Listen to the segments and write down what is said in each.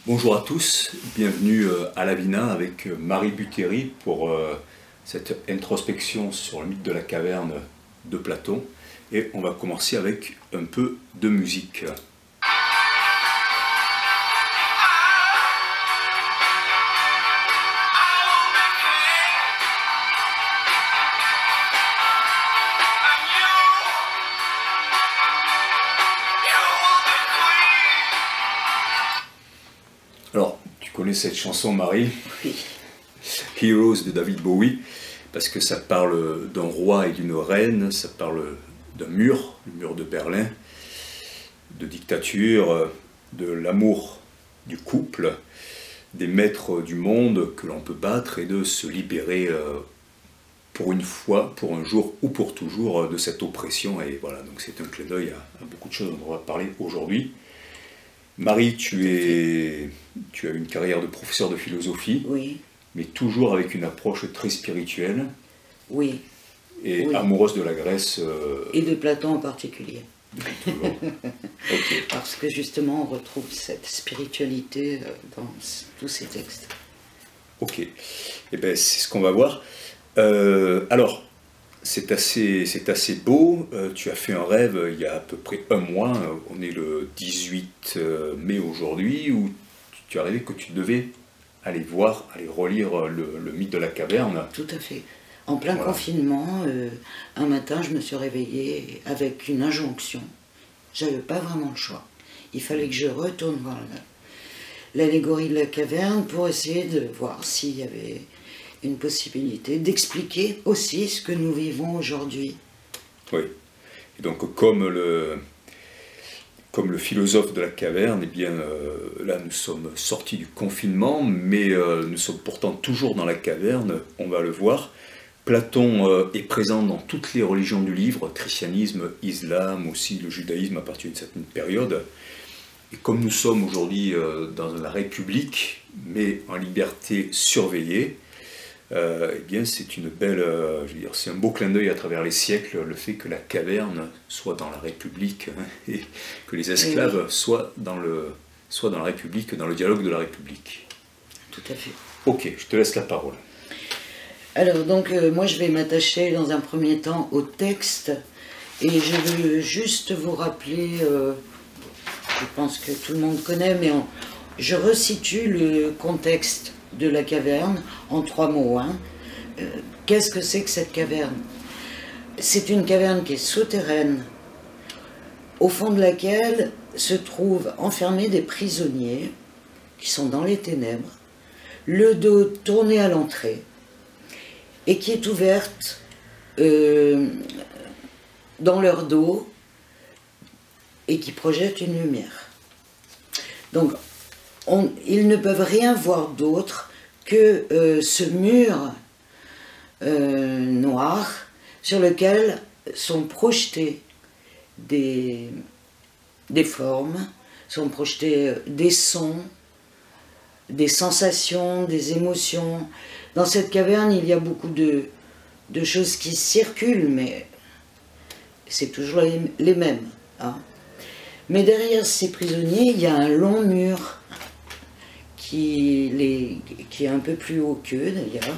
Bonjour à tous, bienvenue à l'Avina avec Marie Buteri pour cette introspection sur le mythe de la caverne de Platon. Et on va commencer avec un peu de musique. Alors, tu connais cette chanson, Marie? Oui. Heroes de David Bowie, parce que ça parle d'un roi et d'une reine, ça parle d'un mur, le mur de Berlin, de dictature, de l'amour du couple, des maîtres du monde que l'on peut battre et de se libérer pour une fois, pour un jour ou pour toujours de cette oppression. Et voilà, donc c'est un clin d'œil à beaucoup de choses dont on va parler aujourd'hui. Marie, tu as une carrière de professeur de philosophie, Oui, mais toujours avec une approche très spirituelle oui. et Oui. amoureuse de la Grèce Et de Platon en particulier. depuis toujours. Ok. Parce que justement, on retrouve cette spiritualité dans tous ces textes. Ok. Eh bien, c'est ce qu'on va voir. Alors, c'est assez beau. Tu as fait un rêve il y a à peu près un mois. On est le 18 mai aujourd'hui, où tu as rêvé que tu devais aller relire le mythe de la caverne. Tout à fait. En plein Voilà. confinement, un matin, je me suis réveillée avec une injonction. J'avais pas vraiment le choix. Il fallait que je retourne voir l'allégorie de la caverne pour essayer de voir s'il y avait une possibilité d'expliquer aussi ce que nous vivons aujourd'hui. Oui. Et donc, comme le philosophe de la caverne, eh bien, là, nous sommes sortis du confinement, mais nous sommes pourtant toujours dans la caverne, on va le voir. Platon est présent dans toutes les religions du livre, christianisme, islam, aussi le judaïsme à partir d'une certaine période. Et comme nous sommes aujourd'hui dans la République, mais en liberté surveillée, eh bien, c'est une belle, je veux dire, c'est un beau clin d'œil à travers les siècles, le fait que la caverne soit dans la République et que les esclaves soient dans la République, dans le dialogue de la République. Tout à fait. Ok, je te laisse la parole. Alors donc moi je vais m'attacher dans un premier temps au texte et je veux juste vous rappeler, je pense que tout le monde connaît, mais je resitue le contexte de la caverne en 3 mots. Qu'est-ce que c'est que cette caverne? C'est une caverne qui est souterraine, au fond de laquelle se trouvent enfermés des prisonniers qui sont dans les ténèbres, le dos tourné à l'entrée, et qui est ouverte dans leur dos et qui projette une lumière. Donc, ils ne peuvent rien voir d'autre que ce mur noir sur lequel sont projetés des formes, sont projetés des sons, des sensations, des émotions. Dans cette caverne, il y a beaucoup de choses qui circulent, mais c'est toujours les mêmes. Mais derrière ces prisonniers, il y a un long mur qui est un peu plus haut qu'eux, d'ailleurs.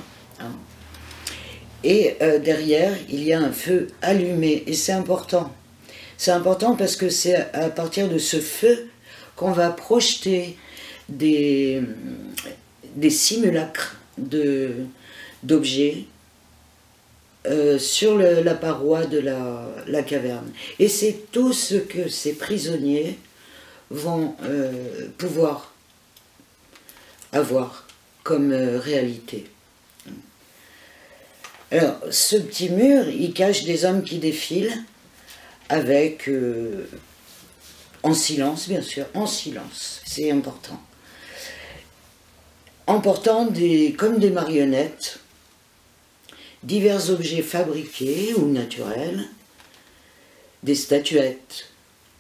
Et derrière, il y a un feu allumé. Et c'est important. C'est important parce que c'est à partir de ce feu qu'on va projeter des simulacres d'objets sur la paroi de la caverne. Et c'est tout ce que ces prisonniers vont pouvoir avoir comme réalité. Alors, ce petit mur, il cache des hommes qui défilent avec, en silence bien sûr, en silence, c'est important. Emportant comme des marionnettes, divers objets fabriqués ou naturels, des statuettes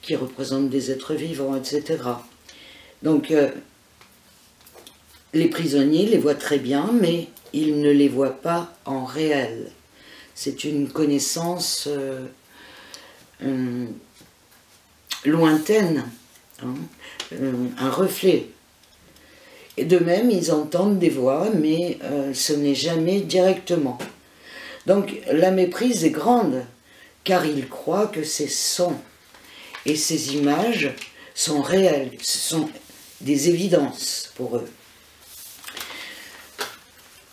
qui représentent des êtres vivants, etc. Donc, les prisonniers les voient très bien, mais ils ne les voient pas en réel. C'est une connaissance lointaine, un reflet Et de même, ils entendent des voix, mais ce n'est jamais directement. Donc la méprise est grande, car ils croient que ces sons et ces images sont réelles, ce sont des évidences pour eux.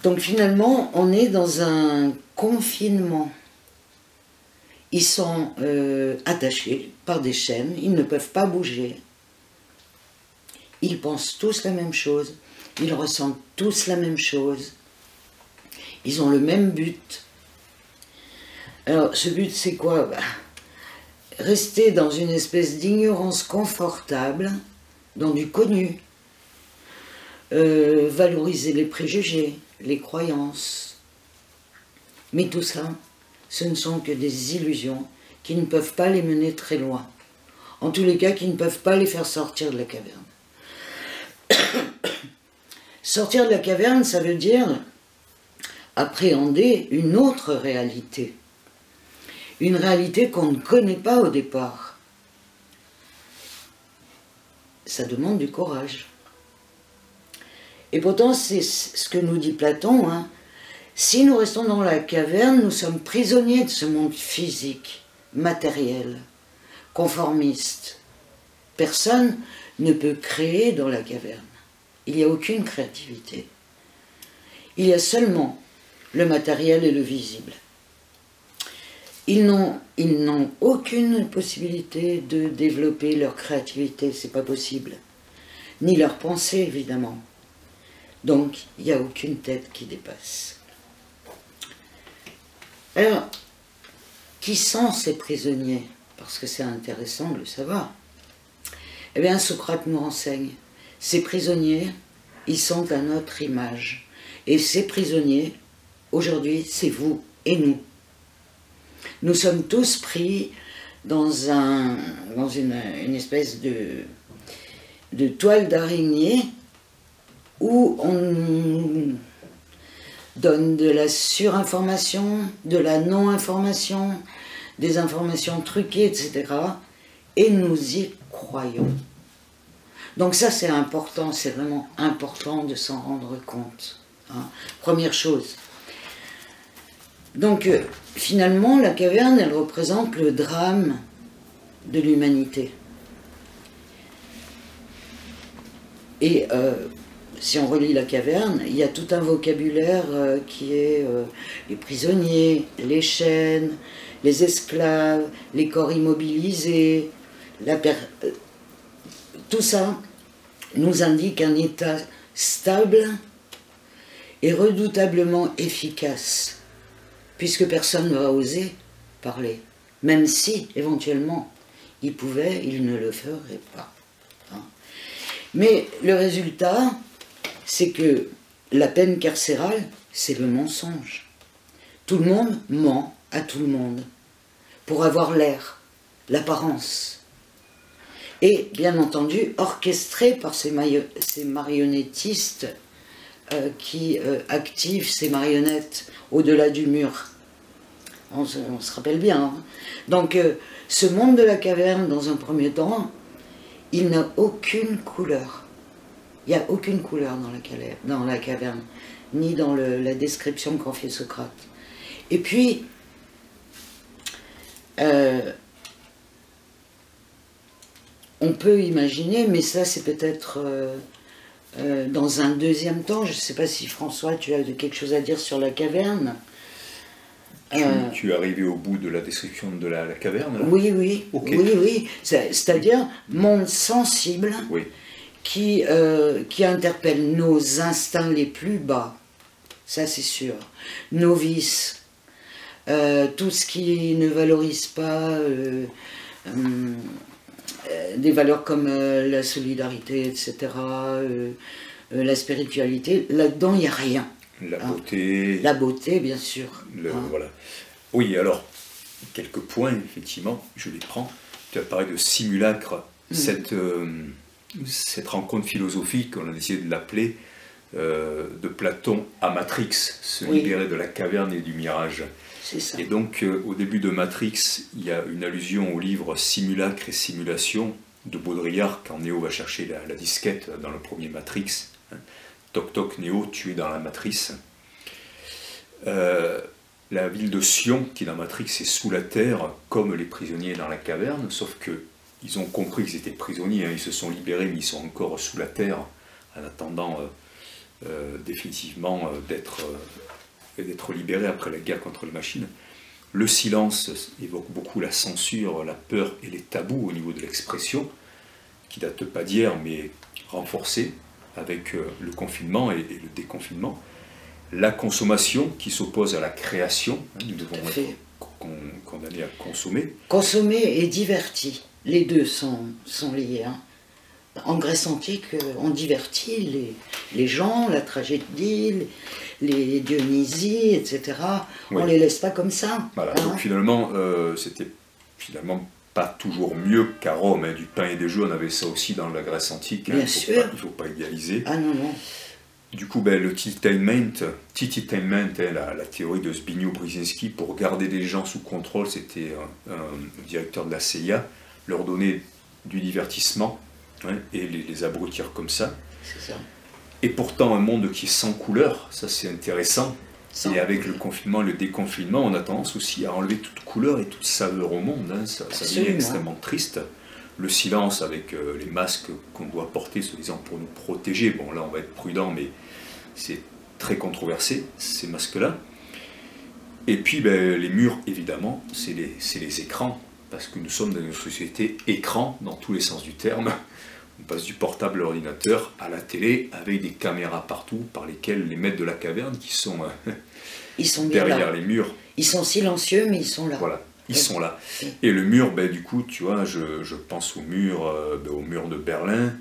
Donc finalement, on est dans un confinement. Ils sont attachés par des chaînes, ils ne peuvent pas bouger. Ils pensent tous la même chose, ils ressentent tous la même chose. Ils ont le même but. Alors, ce but, c'est quoi? Rester dans une espèce d'ignorance confortable, dans du connu. Valoriser les préjugés, les croyances. Mais tout ça, ce ne sont que des illusions qui ne peuvent pas les mener très loin. En tous les cas, qui ne peuvent pas les faire sortir de la caverne. Sortir de la caverne, ça veut dire appréhender une autre réalité. Une réalité qu'on ne connaît pas au départ. Ça demande du courage. Et pourtant, c'est ce que nous dit Platon, hein. Si nous restons dans la caverne, nous sommes prisonniers de ce monde physique, matériel, conformiste. Personne ne peut créer dans la caverne. Il n'y a aucune créativité. Il y a seulement le matériel et le visible. Ils n'ont aucune possibilité de développer leur créativité, c'est pas possible. Ni leur pensée, évidemment. Donc, il n'y a aucune tête qui dépasse. Alors, qui sont ces prisonniers? Parce que c'est intéressant de le savoir. Eh bien, Socrate nous renseigne. Ces prisonniers, ils sont à notre image. Et ces prisonniers, aujourd'hui, c'est vous et nous. Nous sommes tous pris dans une espèce de toile d'araignée où on nous donne de la surinformation, de la non-information, des informations truquées, etc. Et nous y croyons. Donc ça, c'est important, c'est vraiment important de s'en rendre compte. Hein. Première chose. Donc, finalement, la caverne, elle représente le drame de l'humanité. Et si on relit la caverne, il y a tout un vocabulaire qui est les prisonniers, les chaînes, les esclaves, les corps immobilisés, tout ça nous indique un état stable et redoutablement efficace, puisque personne ne va oser parler, même si, éventuellement, il pouvait, il ne le ferait pas. Hein. Mais le résultat, c'est que la peine carcérale, c'est le mensonge. Tout le monde ment à tout le monde, pour avoir l'air, l'apparence. Et, bien entendu, orchestré par ces marionnettistes qui activent ces marionnettes au-delà du mur. On se rappelle bien. Hein. Donc, ce monde de la caverne, dans un premier temps, il n'a aucune couleur. Il n'y a aucune couleur dans la caverne, ni dans la description qu'en fait Socrate. Et puis, on peut imaginer, mais ça c'est peut-être dans un deuxième temps, je ne sais pas si François, tu as quelque chose à dire sur la caverne. Tu es arrivé au bout de la description de la caverne là? Oui, oui, okay. Oui. C'est-à-dire monde sensible oui. qui interpelle nos instincts les plus bas, ça c'est sûr, nos vices, tout ce qui ne valorise pas des valeurs comme la solidarité, etc., la spiritualité, là-dedans il n'y a rien. La beauté. La beauté, bien sûr. Voilà. Oui, alors, quelques points, effectivement, je les prends. Tu as parlé de simulacre, cette rencontre philosophique, on a décidé de l'appeler, de Platon à Matrix, se libérer de la caverne et du mirage. C'est ça. Et donc, au début de Matrix, il y a une allusion au livre Simulacre et Simulation de Baudrillard, quand Neo va chercher la disquette dans le premier Matrix. Hein. Toc toc, Neo, tu es dans la matrice. La ville de Sion, qui dans Matrix est sous la terre, comme les prisonniers dans la caverne, sauf que ils ont compris qu'ils étaient prisonniers, hein, ils se sont libérés, mais ils sont encore sous la terre, en attendant définitivement d'être libérés après la guerre contre les machines. Le silence évoque beaucoup la censure, la peur et les tabous au niveau de l'expression, qui datent pas d'hier, mais renforcés avec le confinement et le déconfinement. La consommation qui s'oppose à la création, hein, nous devons être condamnés à consommer. Consommer et diverti, les deux sont liés. Hein. En Grèce antique, on divertit les gens, la tragédie, les Dionysies, etc. Oui. On ne les laisse pas comme ça. Voilà, hein. Donc finalement, c'était finalement pas toujours mieux qu'à Rome. Hein. Du pain et des jeux, on avait ça aussi dans la Grèce antique. Hein. Bien sûr. Il ne faut pas idéaliser. Ah non, non. Du coup, le tititainment, hein, la théorie de Zbigniew Brzezinski, pour garder les gens sous contrôle, c'était un directeur de la CIA, leur donner du divertissement, hein, et les abrutir comme ça. C'est ça. Et pourtant, un monde qui est sans couleur, ça c'est intéressant. Et avec le confinement et le déconfinement, on a tendance aussi à enlever toute couleur et toute saveur au monde. Hein. Ça devient extrêmement triste. Le silence avec les masques qu'on doit porter, soi-disant pour nous protéger. Bon, là, on va être prudent, mais c'est très controversé, ces masques-là. Et puis, les murs, évidemment, c'est les écrans, parce que nous sommes dans une société écran, dans tous les sens du terme. On passe du portable à l'ordinateur, à la télé, avec des caméras partout, par lesquelles les maîtres de la caverne, qui sont, ils sont derrière les murs. Ils sont silencieux, mais ils sont là. Voilà. Ils sont là. Et le mur, du coup, tu vois, je pense au mur de Berlin,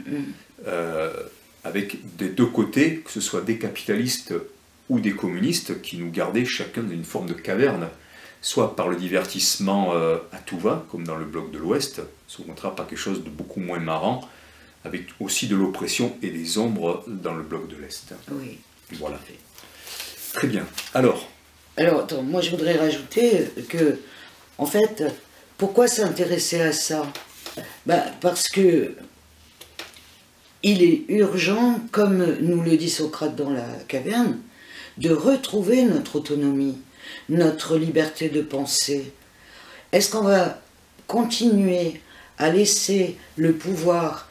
avec des deux côtés, que ce soit des capitalistes ou des communistes, qui nous gardaient chacun d'une forme de caverne, soit par le divertissement à tout va, comme dans le bloc de l'Ouest, soit au contraire par quelque chose de beaucoup moins marrant, avec aussi de l'oppression et des ombres dans le bloc de l'Est. Oui. Voilà. Très bien. Alors, attends, moi je voudrais rajouter que en fait, pourquoi s'intéresser à ça? Parce que il est urgent, comme nous le dit Socrate dans la caverne, de retrouver notre autonomie, notre liberté de penser. Est-ce qu'on va continuer à laisser le pouvoir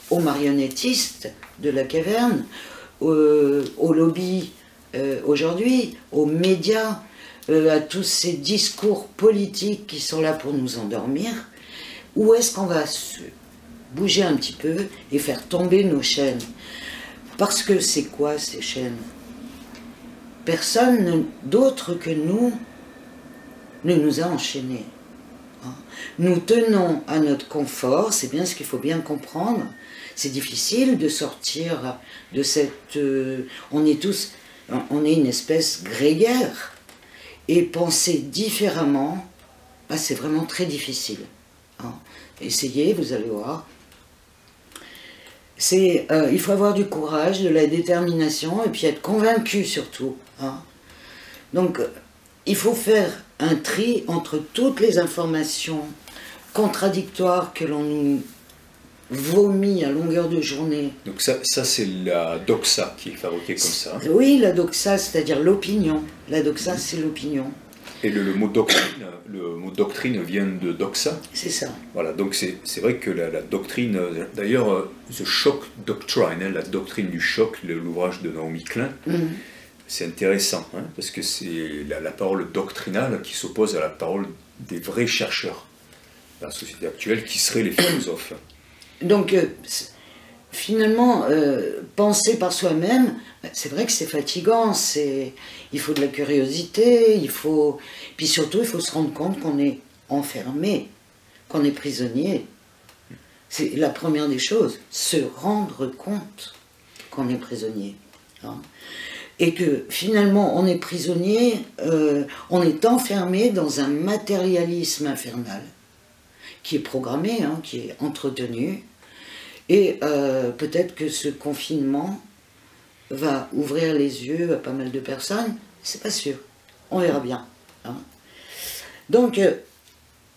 aux marionnettistes de la caverne, aux lobbies aujourd'hui, aux médias, à tous ces discours politiques qui sont là pour nous endormir, ou est-ce qu'on va se bouger un petit peu et faire tomber nos chaînes? Parce que c'est quoi ces chaînes? Personne d'autre que nous ne nous a enchaînés. Nous tenons à notre confort, c'est bien ce qu'il faut bien comprendre. C'est difficile de sortir de cette... on est une espèce grégaire. Et penser différemment, c'est vraiment très difficile. Essayez, vous allez voir. Il faut avoir du courage, de la détermination, et puis être convaincu surtout. Donc, il faut faire un tri entre toutes les informations contradictoires que l'on nous vomit à longueur de journée. Donc ça c'est la doxa qui est fabriquée comme ça. Oui, la doxa, c'est-à-dire l'opinion. La doxa, c'est l'opinion. Et le mot doctrine vient de doxa. C'est ça. Voilà, donc c'est vrai que la doctrine, d'ailleurs, The Shock Doctrine, la doctrine du choc, l'ouvrage de Naomi Klein, c'est intéressant, hein, parce que c'est la parole doctrinale qui s'oppose à la parole des vrais chercheurs. La société actuelle, qui seraient les philosophes. Donc, finalement, penser par soi-même, c'est vrai que c'est fatigant, il faut de la curiosité, puis surtout, il faut se rendre compte qu'on est enfermé, qu'on est prisonnier. C'est la première des choses, se rendre compte qu'on est prisonnier. Et que finalement, on est prisonnier, on est enfermé dans un matérialisme infernal, qui est programmé, qui est entretenu. Et peut-être que ce confinement va ouvrir les yeux à pas mal de personnes, c'est pas sûr, on verra bien. Donc,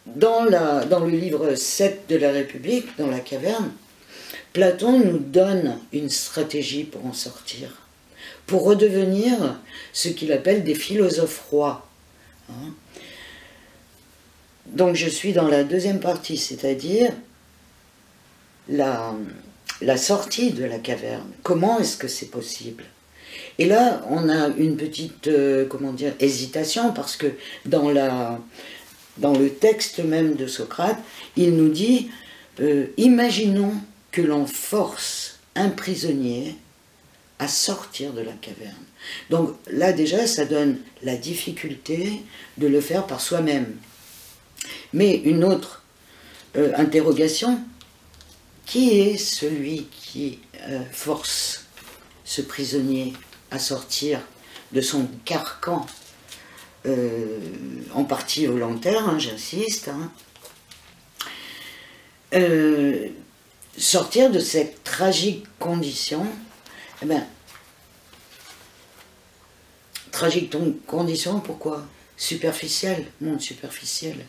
dans le livre 7 de la République, dans la caverne, Platon nous donne une stratégie pour en sortir, pour redevenir ce qu'il appelle des philosophes rois. Hein. Donc je suis dans la deuxième partie, c'est-à-dire la sortie de la caverne. Comment est-ce que c'est possible? Et là, on a une petite, comment dire, hésitation, parce que dans le texte même de Socrate, il nous dit, imaginons que l'on force un prisonnier à sortir de la caverne. Donc là déjà, ça donne la difficulté de le faire par soi-même. Mais une autre interrogation, qui est celui qui force ce prisonnier à sortir de son carcan, en partie volontaire, hein, j'insiste, hein, sortir de cette tragique condition, eh ben, tragique condition, pourquoi? Superficielle, monde superficiel.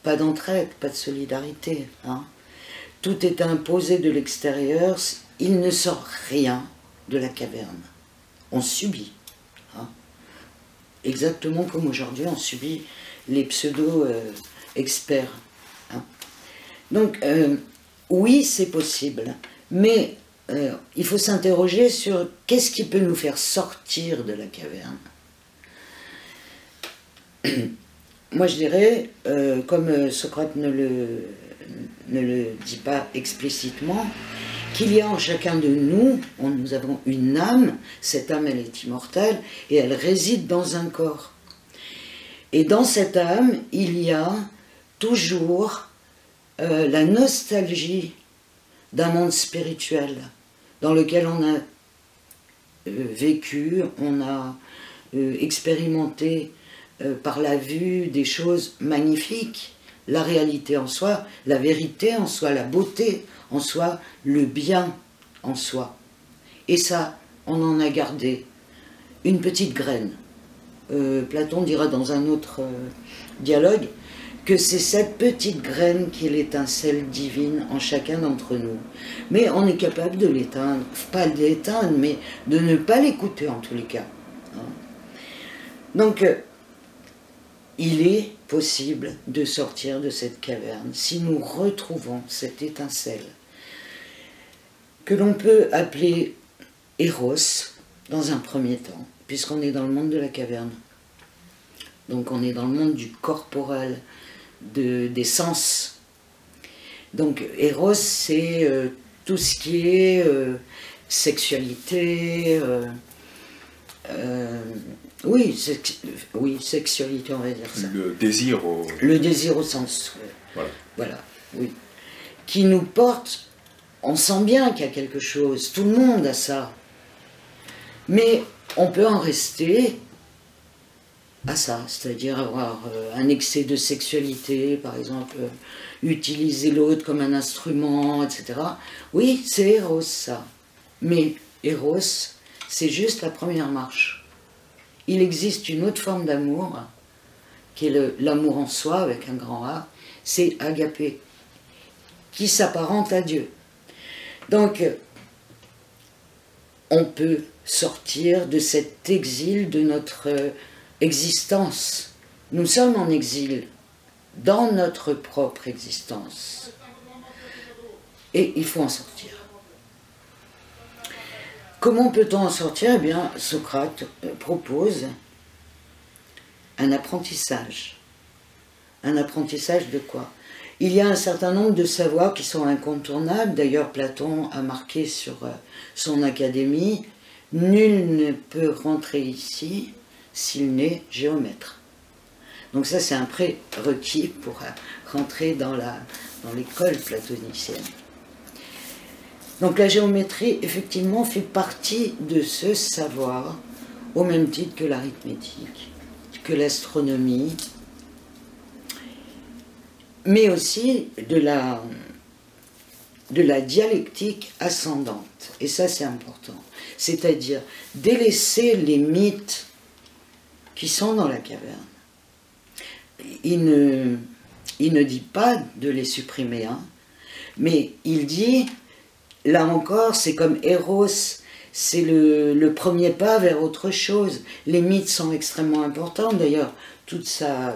Pas d'entraide, pas de solidarité. Hein. Tout est imposé de l'extérieur, il ne sort rien de la caverne. On subit. Hein. Exactement comme aujourd'hui on subit les pseudo-experts. Hein. Donc, oui, c'est possible, mais il faut s'interroger sur qu'est-ce qui peut nous faire sortir de la caverne. Moi, je dirais, comme Socrate ne le dit pas explicitement, qu'il y a en chacun de nous, nous avons une âme, cette âme, elle est immortelle, et elle réside dans un corps. Et dans cette âme, il y a toujours la nostalgie d'un monde spirituel, dans lequel on a vécu, on a expérimenté par la vue des choses magnifiques, la réalité en soi, la vérité en soi, la beauté en soi, le bien en soi. Et ça, on en a gardé une petite graine. Platon dira dans un autre dialogue que c'est cette petite graine qui est l'étincelle divine en chacun d'entre nous. Mais on est capable de l'éteindre, pas de l'éteindre, mais de ne pas l'écouter en tous les cas. Donc, il est possible de sortir de cette caverne si nous retrouvons cette étincelle que l'on peut appeler Eros dans un premier temps, puisqu'on est dans le monde de la caverne. Donc on est dans le monde du corporel, des sens. Donc Eros, c'est tout ce qui est sexualité, oui, sexualité, on va dire ça. Le désir Le désir au sens, voilà, oui. Qui nous porte, on sent bien qu'il y a quelque chose, tout le monde a ça. Mais on peut en rester à ça, c'est-à-dire avoir un excès de sexualité, par exemple, utiliser l'autre comme un instrument, etc. Oui, c'est Eros, ça. Mais Eros, c'est juste la première marche. Il existe une autre forme d'amour, qui est l'amour en soi, avec un grand A, c'est agapé, qui s'apparente à Dieu. Donc, on peut sortir de cet exil de notre existence. Nous sommes en exil dans notre propre existence. Et il faut en sortir. Comment peut-on en sortir? Eh bien, Socrate propose un apprentissage. Un apprentissage de quoi? Il y a un certain nombre de savoirs qui sont incontournables. D'ailleurs, Platon a marqué sur son académie « Nul ne peut rentrer ici s'il n'est géomètre ». Donc ça, c'est un prérequis pour rentrer dans l'école platonicienne. Donc la géométrie, effectivement, fait partie de ce savoir, au même titre que l'arithmétique, que l'astronomie, mais aussi de la dialectique ascendante. Et ça, c'est important. C'est-à-dire délaisser les mythes qui sont dans la caverne. il ne dit pas de les supprimer, hein, mais il dit, là encore, c'est comme Eros, c'est le premier pas vers autre chose. Les mythes sont extrêmement importants, d'ailleurs, toute son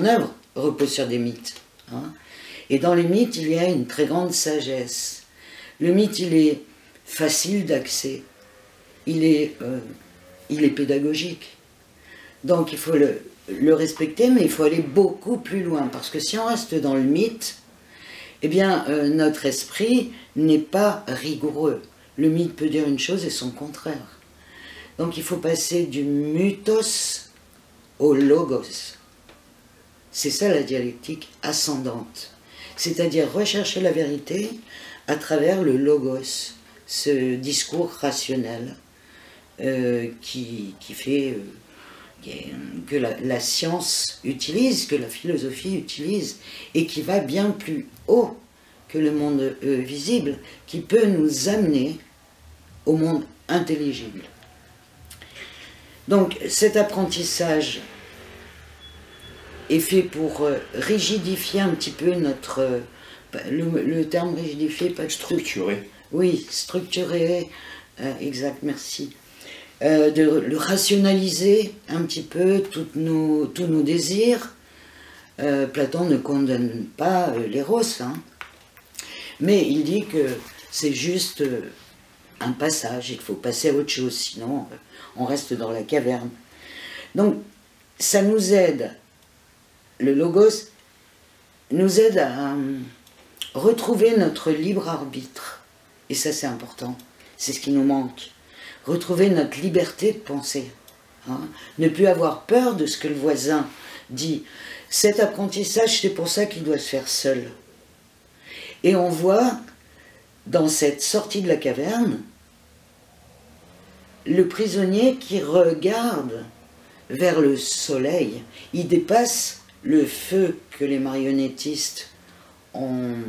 œuvre repose sur des mythes. Hein. Et dans les mythes, il y a une très grande sagesse. Le mythe, il est facile d'accès, il est pédagogique. Donc il faut le respecter, mais il faut aller beaucoup plus loin, parce que si on reste dans le mythe, eh bien, notre esprit n'est pas rigoureux. Le mythe peut dire une chose et son contraire. Donc il faut passer du mythos au logos. C'est ça la dialectique ascendante. C'est-à-dire rechercher la vérité à travers le logos, ce discours rationnel qui fait que la science utilise, que la philosophie utilise, et qui va bien plus haut que le monde visible, qui peut nous amener au monde intelligible. Donc cet apprentissage est fait pour rigidifier un petit peu notre... le terme rigidifier, pas structurer. Oui, structurer, exact, merci. De le rationaliser un petit peu, tous nos désirs. Platon ne condamne pas l'éros, hein, mais il dit que c'est juste un passage, il faut passer à autre chose, sinon on reste dans la caverne. Donc ça nous aide, le logos nous aide à retrouver notre libre arbitre, et ça c'est important, c'est ce qui nous manque. Retrouver notre liberté de penser, hein. Ne plus avoir peur de ce que le voisin dit. Cet apprentissage, c'est pour ça qu'il doit se faire seul. Et on voit, dans cette sortie de la caverne, le prisonnier qui regarde vers le soleil. Il dépasse le feu que les marionnettistes ont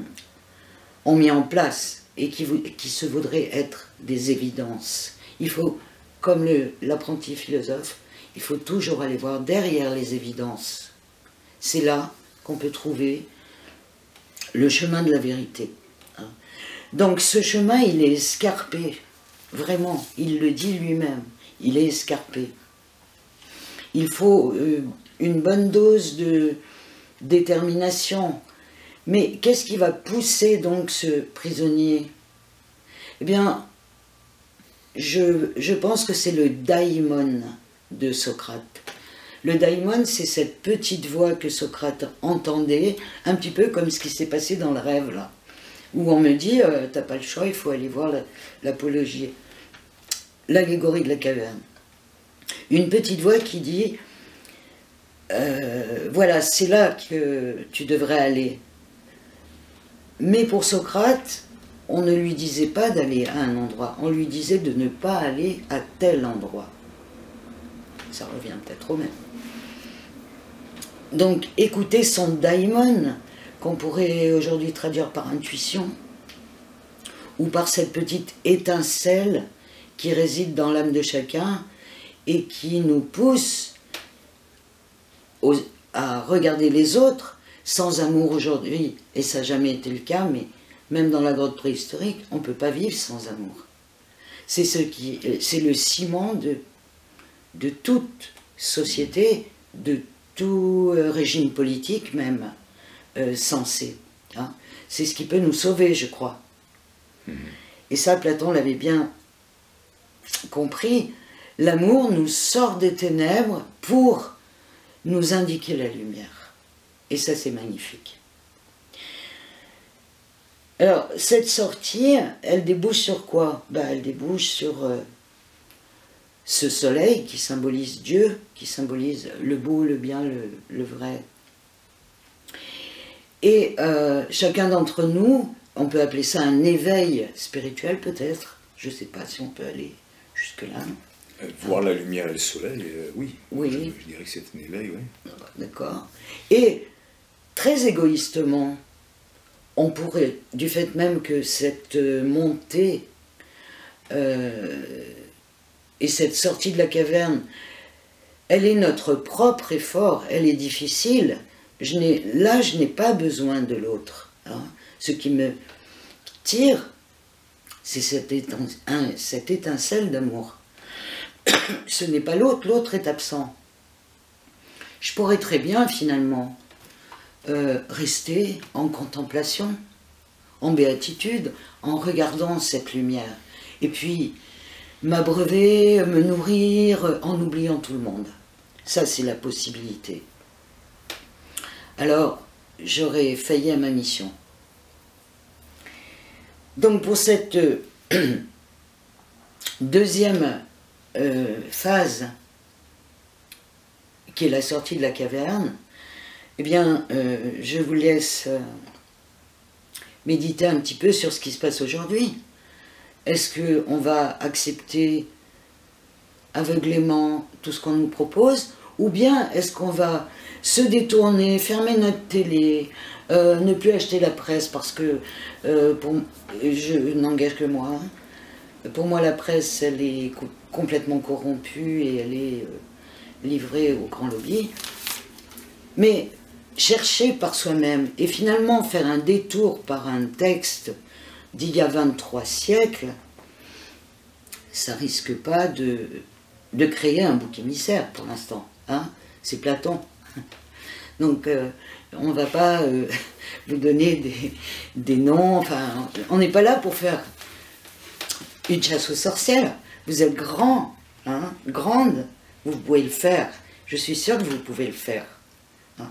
mis en place et qui se voudraient être des évidences. Il faut, comme l'apprenti philosophe, il faut toujours aller voir derrière les évidences. C'est là qu'on peut trouver le chemin de la vérité. Donc ce chemin, il est escarpé, vraiment, il le dit lui-même, il est escarpé. Il faut une bonne dose de détermination. Mais qu'est-ce qui va pousser donc ce prisonnier? Eh bien, je pense que c'est le daimon de Socrate. Le daimon, c'est cette petite voix que Socrate entendait, un petit peu comme ce qui s'est passé dans le rêve, là, où on me dit, t'as pas le choix, il faut aller voir l'apologie, l'allégorie de la caverne. Une petite voix qui dit, voilà, c'est là que tu devrais aller. Mais pour Socrate, on ne lui disait pas d'aller à un endroit, on lui disait de ne pas aller à tel endroit. Ça revient peut-être au même. Donc, écouter son daimon, qu'on pourrait aujourd'hui traduire par intuition, ou par cette petite étincelle qui réside dans l'âme de chacun et qui nous pousse à regarder les autres sans amour aujourd'hui. Et ça n'a jamais été le cas, mais même dans la grotte préhistorique, on ne peut pas vivre sans amour. C'est le ciment de toute société, de tout régime politique même sensé. Hein. C'est ce qui peut nous sauver, je crois. Et ça, Platon l'avait bien compris. L'amour nous sort des ténèbres pour nous indiquer la lumière. Et ça, c'est magnifique. Alors, cette sortie, elle débouche sur quoi? Elle débouche sur ce soleil qui symbolise Dieu, qui symbolise le beau, le bien, le vrai. Et chacun d'entre nous, on peut appeler ça un éveil spirituel peut-être, je ne sais pas si on peut aller jusque-là. Voir la lumière et le soleil, oui. Oui. Je dirais que c'est un éveil, oui. D'accord. Et très égoïstement, on pourrait, du fait même que cette montée et cette sortie de la caverne, elle est notre propre effort, elle est difficile, là, je n'ai pas besoin de l'autre. Hein. Ce qui me tire, c'est cette étincelle d'amour. Ce n'est pas l'autre, l'autre est absent. Je pourrais très bien, finalement, rester en contemplation, en béatitude, en regardant cette lumière. Et puis, m'abreuver, me nourrir, en oubliant tout le monde. Ça, c'est la possibilité. Alors, j'aurais failli à ma mission. Donc, pour cette deuxième phase, qui est la sortie de la caverne, eh bien, je vous laisse méditer un petit peu sur ce qui se passe aujourd'hui. Est-ce qu'on va accepter aveuglément tout ce qu'on nous propose, ou bien est-ce qu'on va se détourner, fermer notre télé, ne plus acheter la presse parce que je n'engage que moi. Hein. Pour moi, la presse, elle est complètement corrompue et elle est livrée au grand lobby. Mais chercher par soi-même et finalement faire un détour par un texte d'il y a 23 siècles, ça risque pas de créer un bouc émissaire pour l'instant. Hein, c'est Platon. Donc on ne va pas vous donner des noms, enfin, on n'est pas là pour faire une chasse aux sorcières. Vous êtes grand, hein, grande, vous pouvez le faire. Je suis sûre que vous pouvez le faire. Hein.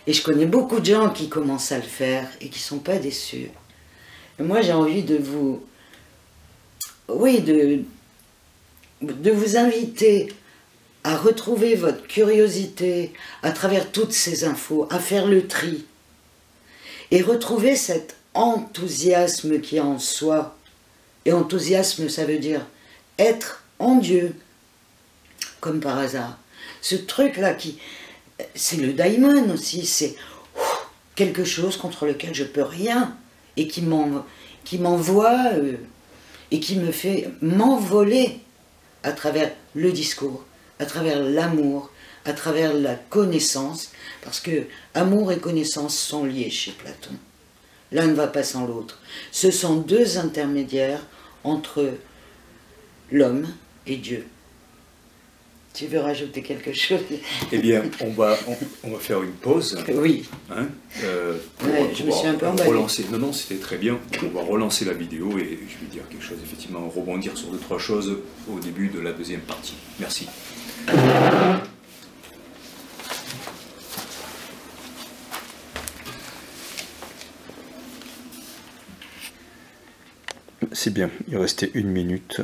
Et je connais beaucoup de gens qui commencent à le faire et qui ne sont pas déçus. Et moi, j'ai envie de vous... Oui, de vous inviter à retrouver votre curiosité à travers toutes ces infos, à faire le tri, et retrouver cet enthousiasme qui est en soi. Et enthousiasme, ça veut dire être en Dieu, comme par hasard. Ce truc-là, c'est le daimon aussi, c'est quelque chose contre lequel je peux rien, et qui m'envoie, et qui me fait m'envoler à travers le discours, à travers l'amour, à travers la connaissance, parce que amour et connaissance sont liés chez Platon. L'un ne va pas sans l'autre. Ce sont deux intermédiaires entre l'homme et Dieu. Tu veux rajouter quelque chose? Eh bien, on va faire une pause. Oui. Hein, je me suis un peu emballé. Relancer. Non, c'était très bien. On va relancer la vidéo et je vais dire quelque chose, effectivement, rebondir sur 2-3 choses au début de la deuxième partie. Merci. C'est bien, il restait 1 minute.